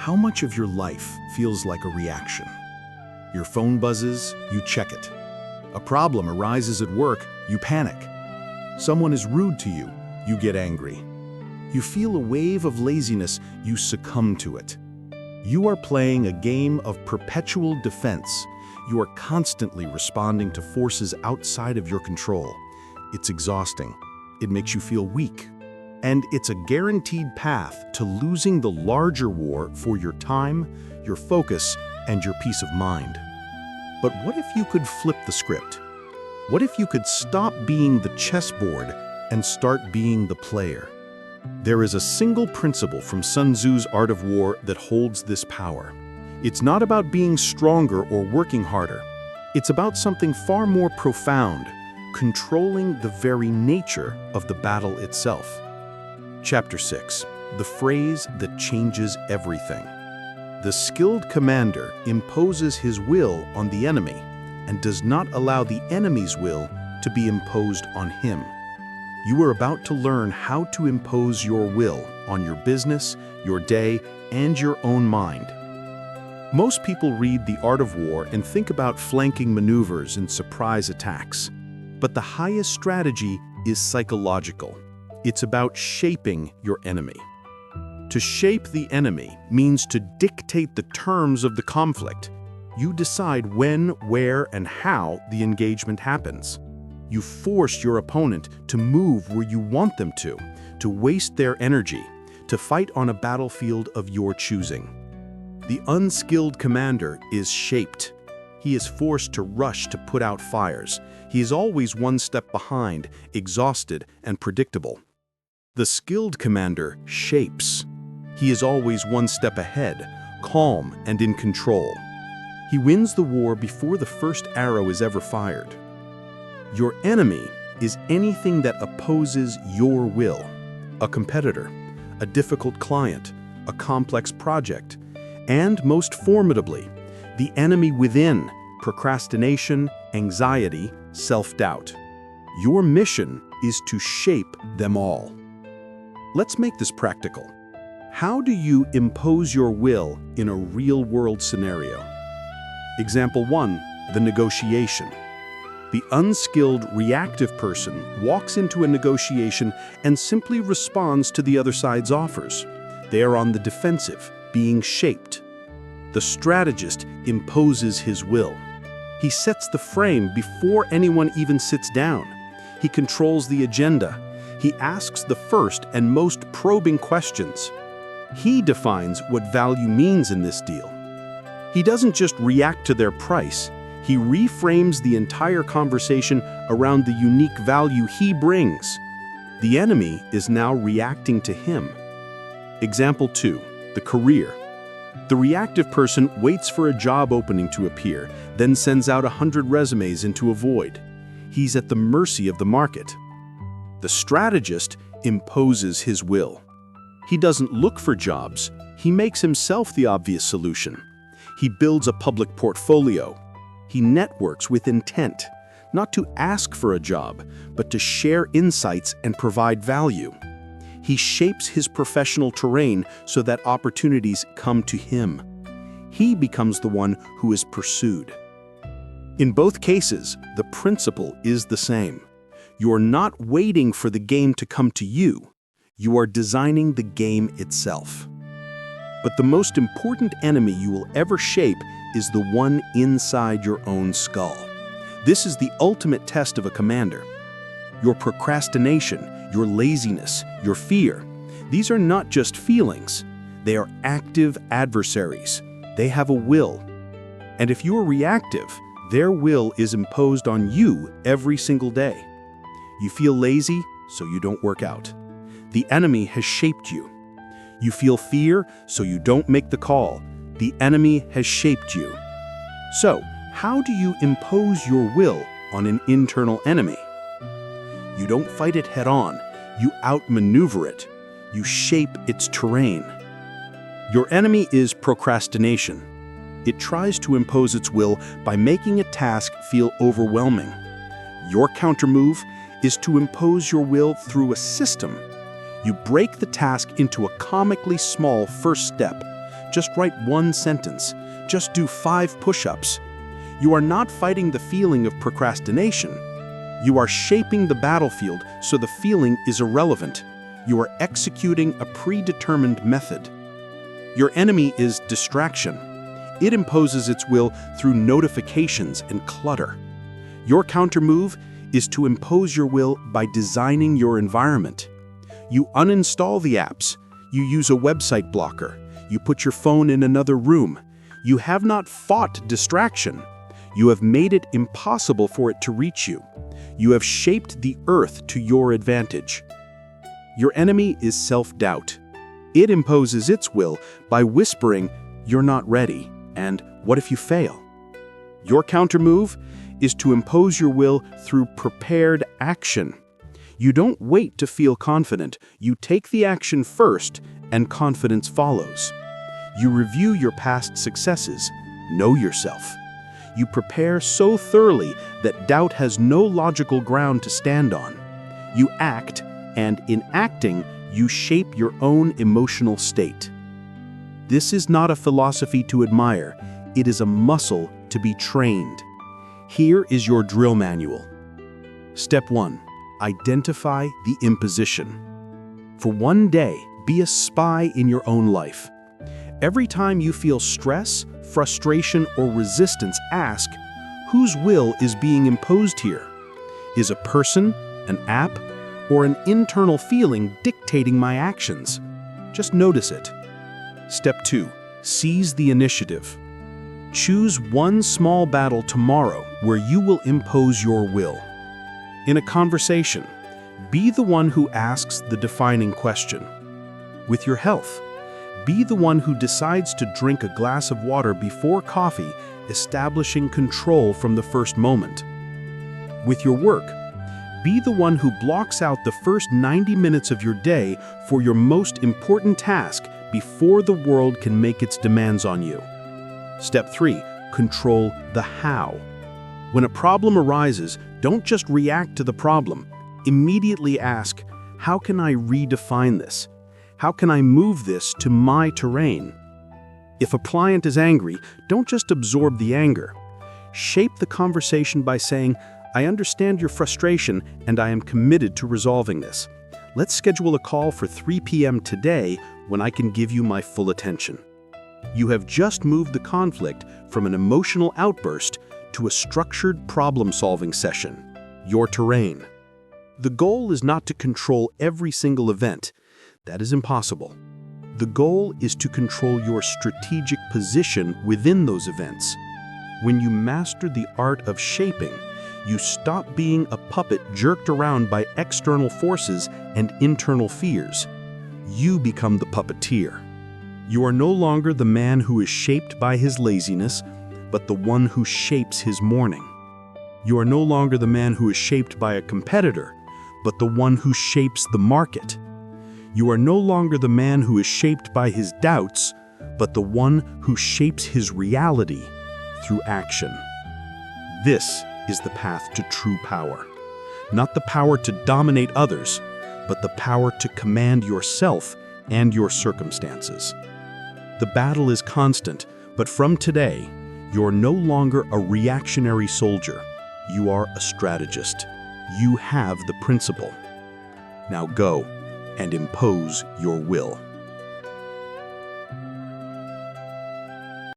How much of your life feels like a reaction? Your phone buzzes, you check it. A problem arises at work, you panic. Someone is rude to you, you get angry. You feel a wave of laziness, you succumb to it. You are playing a game of perpetual defense. You are constantly responding to forces outside of your control. It's exhausting. It makes you feel weak. And it's a guaranteed path to losing the larger war for your time, your focus, and your peace of mind. But what if you could flip the script? What if you could stop being the chessboard and start being the player? There is a single principle from Sun Tzu's Art of War that holds this power. It's not about being stronger or working harder. It's about something far more profound, controlling the very nature of the battle itself. Chapter 6. The phrase that changes everything. The skilled commander imposes his will on the enemy and does not allow the enemy's will to be imposed on him. You are about to learn how to impose your will on your business, your day, and your own mind. Most people read The Art of War and think about flanking maneuvers and surprise attacks. But the highest strategy is psychological. It's about shaping your enemy. To shape the enemy means to dictate the terms of the conflict. You decide when, where, and how the engagement happens. You force your opponent to move where you want them to waste their energy, to fight on a battlefield of your choosing. The unskilled commander is shaped. He is forced to rush to put out fires. He is always one step behind, exhausted and predictable. The skilled commander shapes. He is always one step ahead, calm and in control. He wins the war before the first arrow is ever fired. Your enemy is anything that opposes your will. A competitor, a difficult client, a complex project, and most formidably, the enemy within, procrastination, anxiety, self-doubt. Your mission is to shape them all. Let's make this practical. How do you impose your will in a real-world scenario? Example 1, the negotiation. The unskilled, reactive person walks into a negotiation and simply responds to the other side's offers. They are on the defensive, being shaped. The strategist imposes his will. He sets the frame before anyone even sits down. He controls the agenda. He asks the first and most probing questions. He defines what value means in this deal. He doesn't just react to their price. He reframes the entire conversation around the unique value he brings. The enemy is now reacting to him. Example 2, the career. The reactive person waits for a job opening to appear, then sends out 100 resumes into a void. He's at the mercy of the market. The strategist imposes his will. He doesn't look for jobs. He makes himself the obvious solution. He builds a public portfolio. He networks with intent, not to ask for a job, but to share insights and provide value. He shapes his professional terrain so that opportunities come to him. He becomes the one who is pursued. In both cases, the principle is the same. You're not waiting for the game to come to you. You are designing the game itself. But the most important enemy you will ever shape is the one inside your own skull. This is the ultimate test of a commander. Your procrastination, your laziness, your fear, these are not just feelings. They are active adversaries. They have a will. And if you are reactive, their will is imposed on you every single day. You feel lazy, so you don't work out. The enemy has shaped you. You feel fear, so you don't make the call. The enemy has shaped you. So, how do you impose your will on an internal enemy? You don't fight it head-on. You outmaneuver it. You shape its terrain. Your enemy is procrastination. It tries to impose its will by making a task feel overwhelming. Your countermove is to impose your will through a system. You break the task into a comically small first step, Just write one sentence. Just do 5 push-ups. You are not fighting the feeling of procrastination. You are shaping the battlefield so the feeling is irrelevant. You are executing a predetermined method. Your enemy is distraction. It imposes its will through notifications and clutter. Your counter-move is to impose your will by designing your environment. You uninstall the apps. You use a website blocker. You put your phone in another room. You have not fought distraction. You have made it impossible for it to reach you. You have shaped the earth to your advantage. Your enemy is self-doubt. It imposes its will by whispering, "You're not ready," and "What if you fail?" Your counter-move is to impose your will through prepared action. You don't wait to feel confident. You take the action first, and confidence follows. You review your past successes. Know yourself. You prepare so thoroughly that doubt has no logical ground to stand on. You act, and in acting, you shape your own emotional state. This is not a philosophy to admire. It is a muscle to be trained. Here is your drill manual. Step 1. Identify the imposition. For one day, be a spy in your own life. Every time you feel stress, frustration, or resistance, ask, whose will is being imposed here? Is a person, an app, or an internal feeling dictating my actions? Just notice it. Step 2. Seize the initiative. Choose one small battle tomorrow where you will impose your will. In a conversation, be the one who asks the defining question. With your health, be the one who decides to drink a glass of water before coffee, establishing control from the first moment. With your work, be the one who blocks out the first 90 minutes of your day for your most important task before the world can make its demands on you. Step 3. Control the how. When a problem arises, don't just react to the problem. Immediately ask, how can I redefine this? How can I move this to my terrain? If a client is angry, don't just absorb the anger. Shape the conversation by saying, I understand your frustration and I am committed to resolving this. Let's schedule a call for 3 p.m. today when I can give you my full attention. You have just moved the conflict from an emotional outburst to a structured problem-solving session, your terrain. The goal is not to control every single event. That is impossible. The goal is to control your strategic position within those events. When you master the art of shaping, you stop being a puppet jerked around by external forces and internal fears. You become the puppeteer. You are no longer the man who is shaped by his laziness, but the one who shapes his morning. You are no longer the man who is shaped by a competitor, but the one who shapes the market. You are no longer the man who is shaped by his doubts, but the one who shapes his reality through action. This is the path to true power. Not the power to dominate others, but the power to command yourself and your circumstances. The battle is constant, but from today, you're no longer a reactionary soldier. You are a strategist. You have the principle. Now go and impose your will.